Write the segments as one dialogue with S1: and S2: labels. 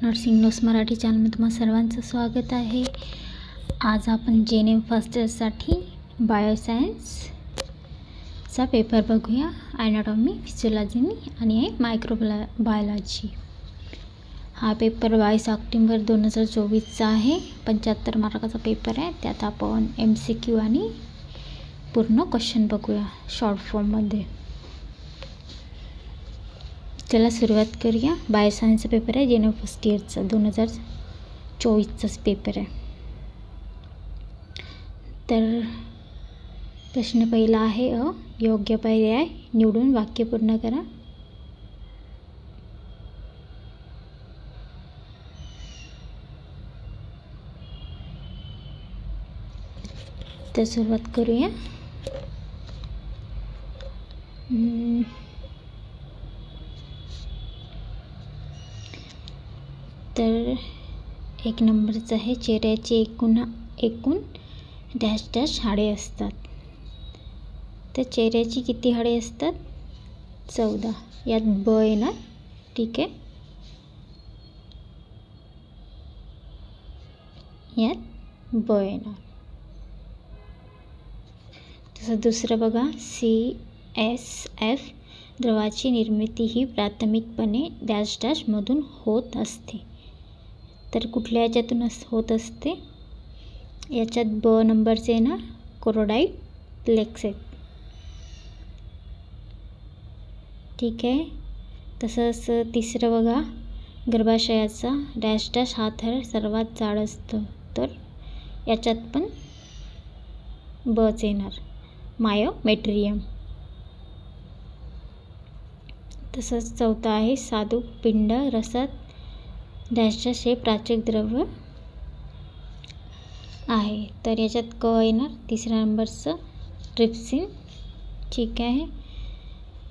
S1: Nursing news Marathi चॅनलमध्ये तुम्हा सर्वांचं स्वागत आहे। आज आपण जेएनएम फर्स्ट इयरसाठी बायोसायन्सचा पेपर बघूया। ॲनाटॉमी, फिजिओलॉजी आणि मायक्रोबायोलॉजी। हा पेपर 22 ऑक्टोबर 2024चा आहे। 75 मार्काचा पेपर आहे। त्यात आपण MCQ आणि पूर्ण क्वेश्चन बघूया शॉर्ट फॉर्ममध्ये। चला सुरुवात करूया। बायोसायन्सचा पेपर आहे, जेएनएम फर्स्ट इयरचा 2024चाच पेपर आहे। तर प्रश्न पहिला आहे योग्य पर्याय निवडून वाक्य पूर्ण करा। तर सुरुवात करूया। तर 1 नंबरचा आहे, चेहऱ्याची एकूण डॅश डॅश हाडे असतात। तर चेहऱ्याची किती हाडे असतात? 14। यात ब येणार, ठीक आहे। यात ब येणार। तसं दुसरं बघा, CSF द्रवाची निर्मिती ही प्राथमिकपणे डॅश डॅश मधून होत असते। तर कुठल्या याच्यातून होत असते? याच्यात ब नंबरचे ना कोरोइड प्लेक्स, ठीक आहे। तसंच तिसरं बघा, गर्भाशयाचा डॅश डॅश हा थर सर्वात जाड असतो। तर याच्यात पण बच येणार, मायोमेट्रियम। तसंच चौथा आहे, स्वादुक पिंड रसात डॅश डॅश हे प्राचक द्रव्य आहे। तर याच्यात क येणार, तिसऱ्या नंबरचं ट्रिप्सिन, ठीक आहे।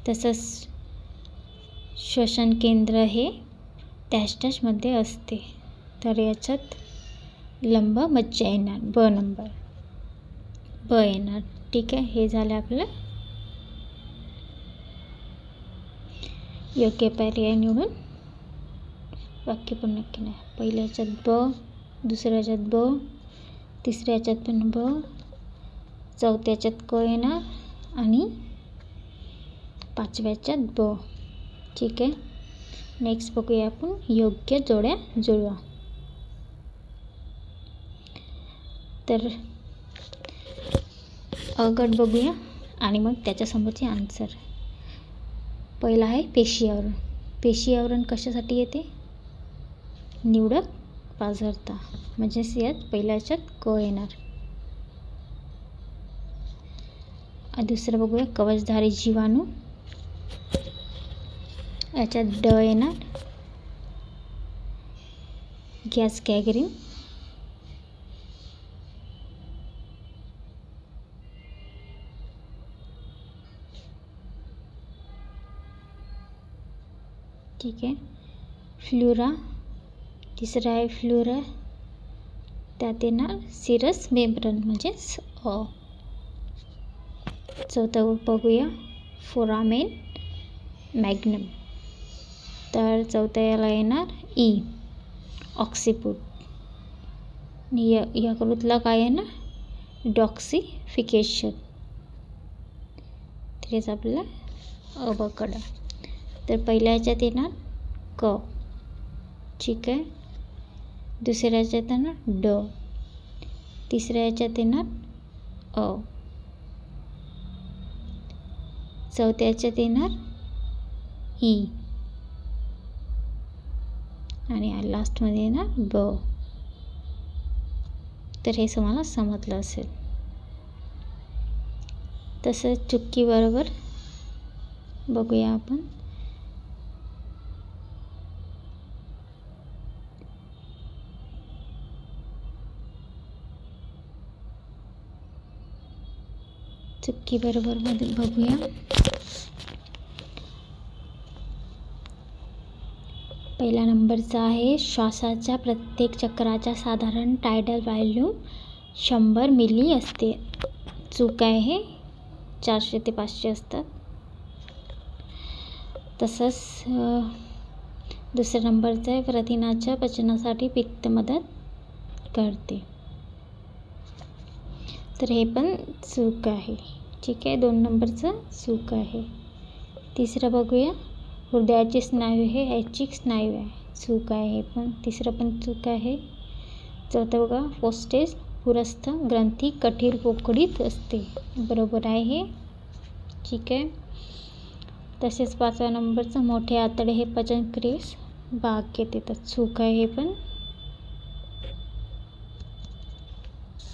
S1: तसंच श्वसन केंद्र हे डॅश डॅशमध्ये असते। तर याच्यात लंब मज्जा येणार, ब नंबर ब येणार, ठीक आहे। हे झालं आपलं योग्य पर्याय निवडून वाक्य पूर्ण केलं। पहिल्या याच्यात ब, दुसऱ्या याच्यात ब, तिसऱ्या याच्यात पण ब, चौथ्या याच्यात क येणार आणि पाचव्या याच्यात ब, ठीक आहे। नेक्स्ट बघूया आपण योग्य जोड्या जुळवा। तर अ गट बघूया आणि मग त्याच्यासमोरचे आन्सर। पहिला आहे पेशी आवरण। पेशी आवरण कशासाठी येते? निवडक पाझरता, म्हणजे यात पहिल्या याच्यात क येणार। दुसरं बघूया कवचधारी जीवाणू, याच्यात ड येणार। गॅस गॅंग्रीन, ठीक आहे। फ्लुरा, तिसरा आहे फ्लुरा, त्यात येणार सिरस मेम्ब्रेन म्हणजेच अ। चौथं बघूया फोरामेन मॅग्नम, तर चौथ्या याला येणार ई, ऑक्सिपूट। यकृतला काय येणार? डॉक्सिफिकेशन। तेच आपल्याला अ बकडा। तर पहिल्या याच्यात येणार क, ठीक आहे। दुसऱ्या याच्यात येणार ड, तिसऱ्या याच्यात येणार अ, चौथ्या याच्यात येणार ई आणि लास्टमध्ये येणार ब। तर हे तुम्हाला समजलं असेल। तसंच चुटकी बरोबर बघूया आपण। चुटकी बरोबर मध्ये बघूया। पहिला नंबरचा आहे, श्वासाच्या प्रत्येक चक्राचा साधारण टायडल व्हॉल्यूम 100 मिली असते। चूक आहे, 400 ते 500 असतात। तसंच दुसऱ्या नंबरचं आहे प्रथिनाच्या पचनासाठी पित्त मदत करते. तर हे पण चूक आहे. ठीक आहे, 2 नंबरचं चूक आहे. तिसरं बघूया, हृदयाचे स्नायू हे ऐच्छिक स्नायू आहे. चूक आहे हे पण. तिसरं पण चूक आहे. चौथं बघा, पोस्टेज पुरस्थ ग्रंथी कठीण पोकळीत असते. बरोबर आहे हे. ठीक आहे. तसेच 5व्या नंबरचं मोठे आतडे हे पचनक्रियेस भाग घेते. तर चूक आहे हे पण.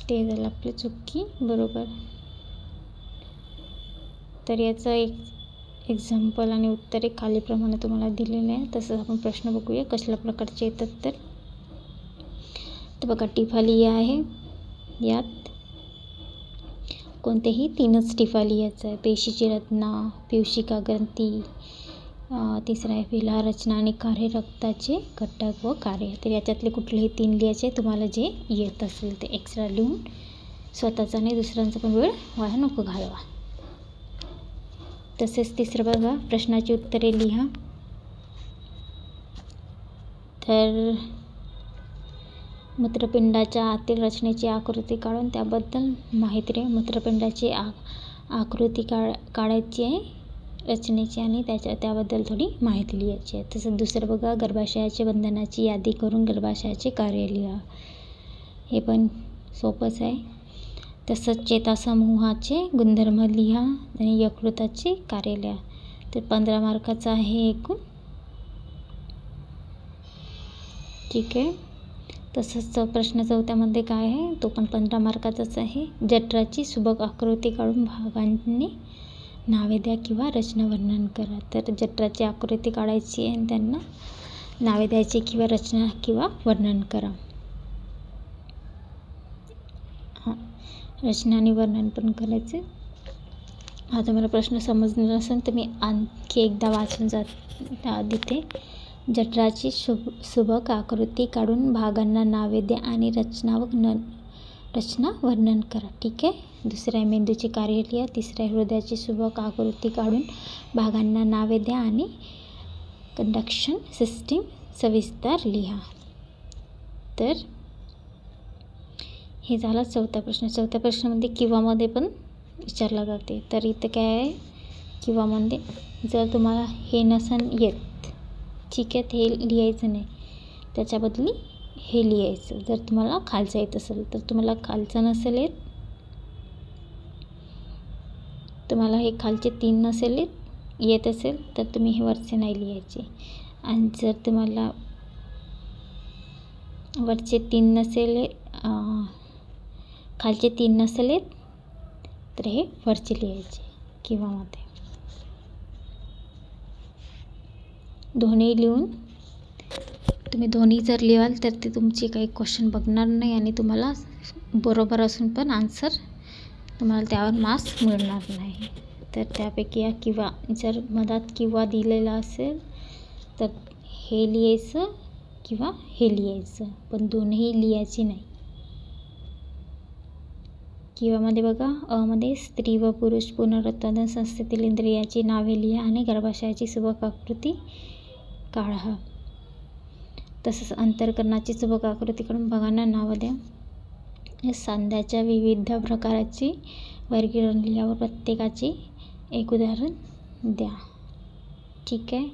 S1: ते झालं आपली चुकी. बरोबर. तर याचं एक एक्झाम्पल आणि उत्तरे खालीप्रमाणे तुम्हाला दिलेले आहे. तसंच आपण प्रश्न बघूया कसल्या प्रकारचे येतात. तर बघा, टिफा लिहा आहे. यात कोणतेही 3च टिफा लिहायचं आहे. पेशीची रचना, पिवशिका ग्रंथी, तिसरा आहे विलार रचना आणि कार्य, रक्ताचे घटक व कार्य. तर याच्यातले कुठलेही 3 लिहायचे, तुम्हाला जे येत असेल ते एक्स्ट्रा लिहून स्वतःचा आणि दुसऱ्यांचा पण वेळ वाया नको घालवा. तसेच तिसरं बघा, प्रश्नाची उत्तरे लिहा. तर मूत्रपिंडाच्या आतील रचनेची आकृती काढून त्याबद्दल माहिती रे. मूत्रपिंडाची आकृती काढायची आहे रचनेची आणि त्याबद्दल थोडी माहिती लिहायची आहे. तसंच दुसरं बघा, गर्भाशयाच्या बंधनाची यादी करून गर्भाशयाचे कार्य लिहा. हे पण सोपंच आहे. तसंच चेतासमूहाचे गुणधर्म लिहा आणि यकृताचे कार्य लिहा. तर 15 मार्काचा आहे एकूण. ठीक आहे. तसंच प्रश्न 4थ्यामध्ये काय आहे, तो पण 15 मार्काचाच आहे. जठराची सुबक आकृती काढून भागांनी नावे द्या किंवा रचना वर्णन करा. तर जठराची आकृती काढायची आहे आणि त्यांना नावे द्यायची किंवा रचना किंवा वर्णन करा. रचना आणि वर्णन पण करायचे. आता मला प्रश्न समजला नसेल तर मी आणखी एकदा वाचून देते. जठराची सुबक आकृती काढून भागांना नावे द्या आणि रचना वर्णन करा. ठीक आहे. दुसरं आहे मेंदूचे कार्य लिहा. तिसरं आहे हृदयाची सुबक आकृती काढून भागांना नावे द्या आणि कंडक्शन सिस्टीम सविस्तर लिहा. तर हे झाला 4था प्रश्न. 4थ्या प्रश्नामध्ये किंवामध्ये पण विचारला जाते. तर इथं काय आहे, किंवामध्ये जर तुम्हाला हे नसन येत, ठीक आहे, हे लिहायचं नाही, त्याच्या बदली हे लिहायचं. जर तुम्हाला खालचं येत असेल तर, तुम्हाला खालचं नसेल येत, तुम्हाला हे खालचे 3 नसेल येत असेल तर तुम्ही हे वरचे नाही लिहायचे. आणि जर तुम्हाला वरचे 3 नसेल, खालचे 3 नसेल येत तर हे वरचे लिहायचे किंवामध्ये. दोन्ही लिहून तुम्ही दोन्ही जर लिहाल तर ते तुमचे काही क्वेश्चन बघणार नाही आणि तुम्हाला बरोबर असून पण आन्सर तुम्हाला त्यावर मार्क्स मिळणार नाही. तर त्यापैकी या किंवा जर मधात किंवा दिलेला असेल तर हे लिहायचं किंवा हे लिहायचं, पण दोन्ही लिहायचे नाही. किंवामध्ये बघा, मध्ये स्त्री व पुरुष पुनरुत्पादन संस्थेतील इंद्रियाची नावे लिहा आणि गर्भाशयाची सुबक आकृती काढा. तसंच अंतःकरणाची सुबक आकृती काढून भागांना नावं द्या. सांध्याच्या विविध प्रकाराची वर्गीकरण लिहा व प्रत्येकाची एक उदाहरण द्या. ठीक आहे.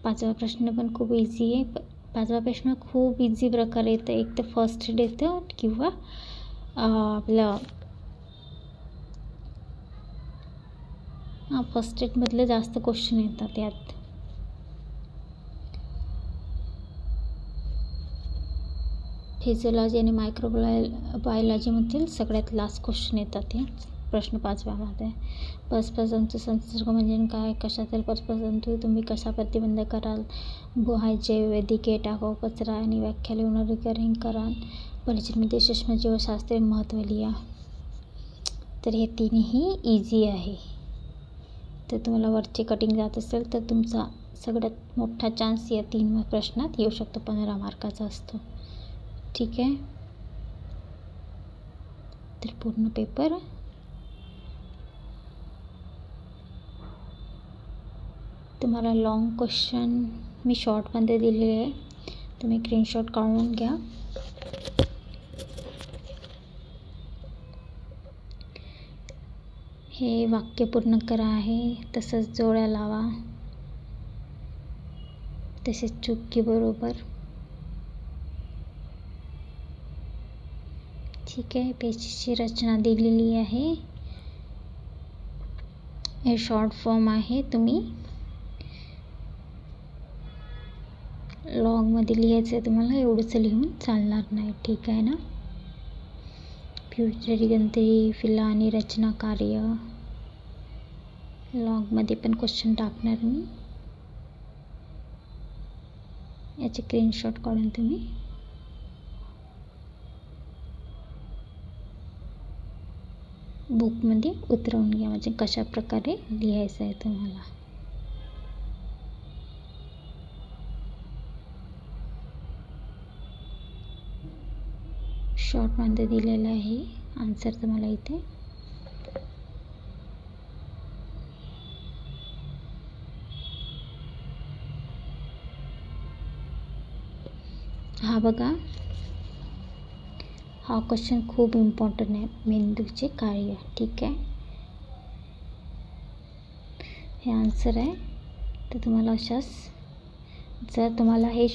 S1: 5वा प्रश्न पण खूप इझी आहे. 5वा प्रश्न खूप इझी प्रकारे येतं. एक तर फर्स्ट एड येतं किंवा आपलं फर्स्ट एडमधले जास्त क्वेश्चन येतात यात. फिजिओलॉजी आणि मायक्रोबायोलॉजीमधील सगळ्यात लास्ट क्वेश्चन येतात या प्रश्न 5व्यामध्ये. परस्परजंतू संसर्ग म्हणजे काय, कशातील परस्परजंतू तुम्ही कसा प्रतिबंध कराल, बुहाय जैववैद्यकीय टाकाऊ कचरा आणि व्याख्या लिहून रिकरिंग करा. परिचयमध्ये सूक्ष्मजीवशास्त्रीय महत्त्व लिहा. तर हे 3ही इझी आहे. तर तुम्हाला वरचे कटिंग जात असेल तर तुमचा सगळ्यात मोठा चान्स या 3 प्रश्नात येऊ शकतो. 15 मार्काचा असतो. ठीक आहे. तर पूर्ण पेपर तुम्हाला लॉंग क्वेश्चन मी शॉर्टमध्ये दिलेले आहे, तुम्ही स्क्रीनशॉट काढून घ्या. हे वाक्य पूर्ण करा आहे, तसंच जोड्या लावा, तसेच चुकी बरोबर. ठीक आहे, पेजची रचना दिलेली आहे. हे शॉर्ट फॉर्म आहे, तुम्ही लॉगमध्ये लिहायचं आहे तुम्हाला, एवढंच लिहून चालणार नाही. ठीक आहे ना. फ्युचर गणतरी फिला आणि रचना कार्य लॉगमध्ये पण क्वेश्चन टाकणार मी. याचे स्क्रीनशॉट काढून तुम्ही बुकमध्ये उतरवून घ्या, म्हणजे कशा प्रकारे लिहायचं आहे तुम्हाला. शॉर्टमध्ये दिलेलं आहे आन्सर तुम्हाला इथे. हा बघा, हा क्वेश्चन खूप इम्पॉर्टंट आहे, मेंदूचे कार्य. ठीक आहे, हे आन्सर आहे. तर तुम्हाला अशाच, जर तुम्हाला हे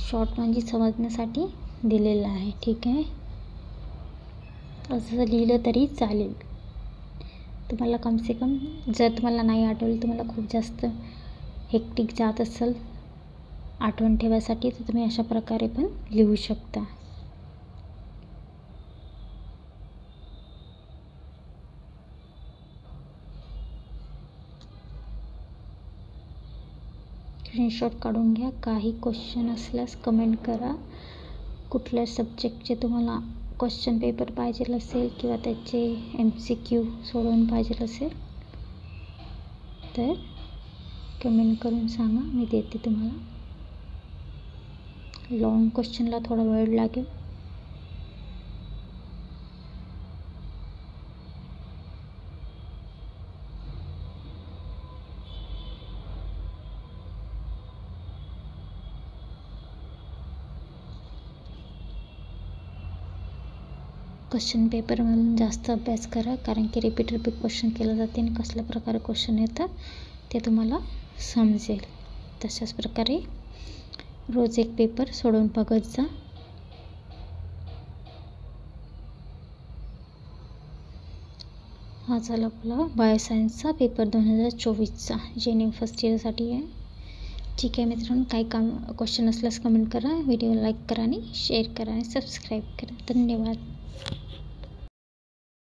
S1: शॉर्ट म्हणजे समजण्यासाठी दिलेलं आहे. ठीक आहे, असं लिहिलं तरी चालेल तुम्हाला. कम से कम जर तुम्हाला नाही आठवलं, तुम्हाला खूप जास्त हेक्टिक जात असेल आठवण ठेवायसाठी, तर तुम्ही अशा प्रकारे पण लिहू शकता. स्क्रीनशॉट काढून घ्या. काही क्वेश्चन असल्यास कमेंट करा. कुठल्या सब्जेक्टचे तुम्हाला क्वेश्चन पेपर पाहिजे असेल किंवा त्याचे MCQ सोडवून पाहिजे असेल तर कमेंट करून सांगा, मी देते तुम्हाला. लॉंग क्वेश्चनला थोडा वेळ लागेल. क्वेश्चन पेपरमधून जास्त अभ्यास करा, कारण की रिपीट क्वेश्चन केलं जाते आणि कसल्या प्रकारे क्वेश्चन येतात ते तुम्हाला समजेल. तशाच प्रकारे रोज एक पेपर सोडवून बघत जा. हा झाला आपला बायोसायन्सचा पेपर 2024चा, जे NEM फर्स्ट इयरसाठी आहे. ठीक आहे मित्रांनो, काही क्वेश्चन असल्यास कमेंट करा, व्हिडिओ लाईक करा आणि शेअर करा आणि सबस्क्राईब करा. धन्यवाद.